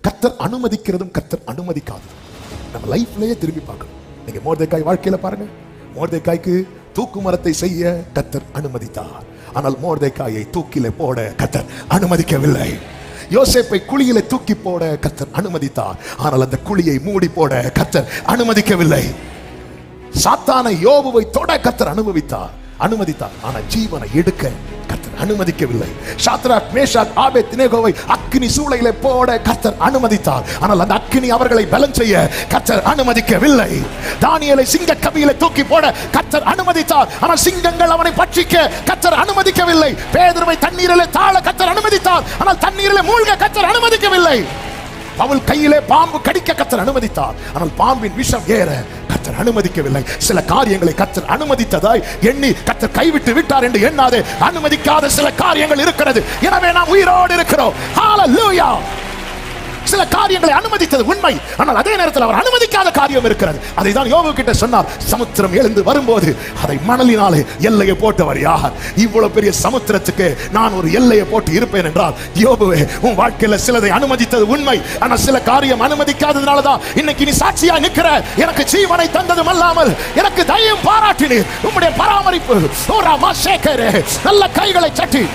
கர்த்தர் அனுமதிக்கிறதும் கர்த்தர் அனுமதிக்காததும் நம்ம லைஃப்லயே திரும்பி பார்க்கணும். நீங்க மோர்தெக்காய் வாழ்க்கையில பாருங்க. மோர்தெக்காய்க்கு தூக்கு மரத்தை செய்ய கர்த்தர் அனுமதித்தார். ஆனால் மோர்தெக்காயை தூக்கிலே போட கர்த்தர் அனுமதிக்கவில்லை. யோசேப்பை குழியிலே தூக்கி போட கர்த்தர் அனுமதித்தார். ஆனால் அந்த குழியை மூடி போட கர்த்தர் அனுமதிக்கவில்லை. சாத்தானை யோபுவை தொட கர்த்தர் அனுமதித்தார். ஆனால் ஜீவனை எடுக்க கர்த்தர் அனுமதிக்கவில்லை. சாத்ராக், மேஷாக், ஆபேத்நேகோவை அக்கினி சூளையிலே போட கர்த்தர் அனுமதித்தார். ஆனால் அந்த அக்கினி அவர்களை பலம் செய்ய கர்த்தர் அனுமதிக்கவில்லை. தானியேலை சிங்க கபியிலே தூக்கி போட கர்த்தர் அனுமதித்தார். ஆனால் சிங்கங்கள் அவனை பட்சிக்க கர்த்தர் அனுமதிக்கவில்லை. பேதுருவை தண்ணீரிலே தாழ கர்த்தர் அனுமதித்தார். ஆனால் தண்ணீரிலே மூழ்க கர்த்தர் அனுமதிக்கவில்லை. பவுல் கையிலே பாம்பு கடிக்க கர்த்தர் அனுமதித்தார். ஆனால் பாம்பின் விஷம் ஏற கர்த்தர் அனுமதிக்கவில்லை. சில காரியங்களை கர்த்தர் அனுமதித்ததாய் எண்ணி கர்த்தர் கைவிட்டு விட்டார் என்று எண்ணாதே. அனுமதிக்காத சில காரியங்கள் இருக்கிறது. எனவே நாம் உயிரோடு இருக்கிறோம். ஹல்லேலூயா. சில காரியங்களை அனுமதித்தது உண்மை. ஆனால் அதே நேரத்தில் அவர் அனுமதிக்காத காரியம் இருக்கிறது. அதை தான் யோபு கிட்ட சொன்னார். சமுத்திரம் எழுந்து வரும்போது அதை மணலினாலே எல்லையை போட்டவர் யார்? இவ்வளவு பெரிய சமுத்திரத்துக்கு நான் ஒரு எல்லையை போட்டு இருப்பேன் என்றால், யோபுவே, உன் வாழ்க்கையில சிலதை அனுமதித்தது உண்மை. ஆனால் சில காரியம் அனுமதிக்காததுனாலதான் இன்னைக்கு நீ சாட்சியா நிற்கிற. எனக்கு ஜீவனை தந்ததும் அல்லாமல் எனக்கு தயவும் பாராட்டினீர். உம்முடைய பராமரிப்பு நல்ல கைகளை சட்டி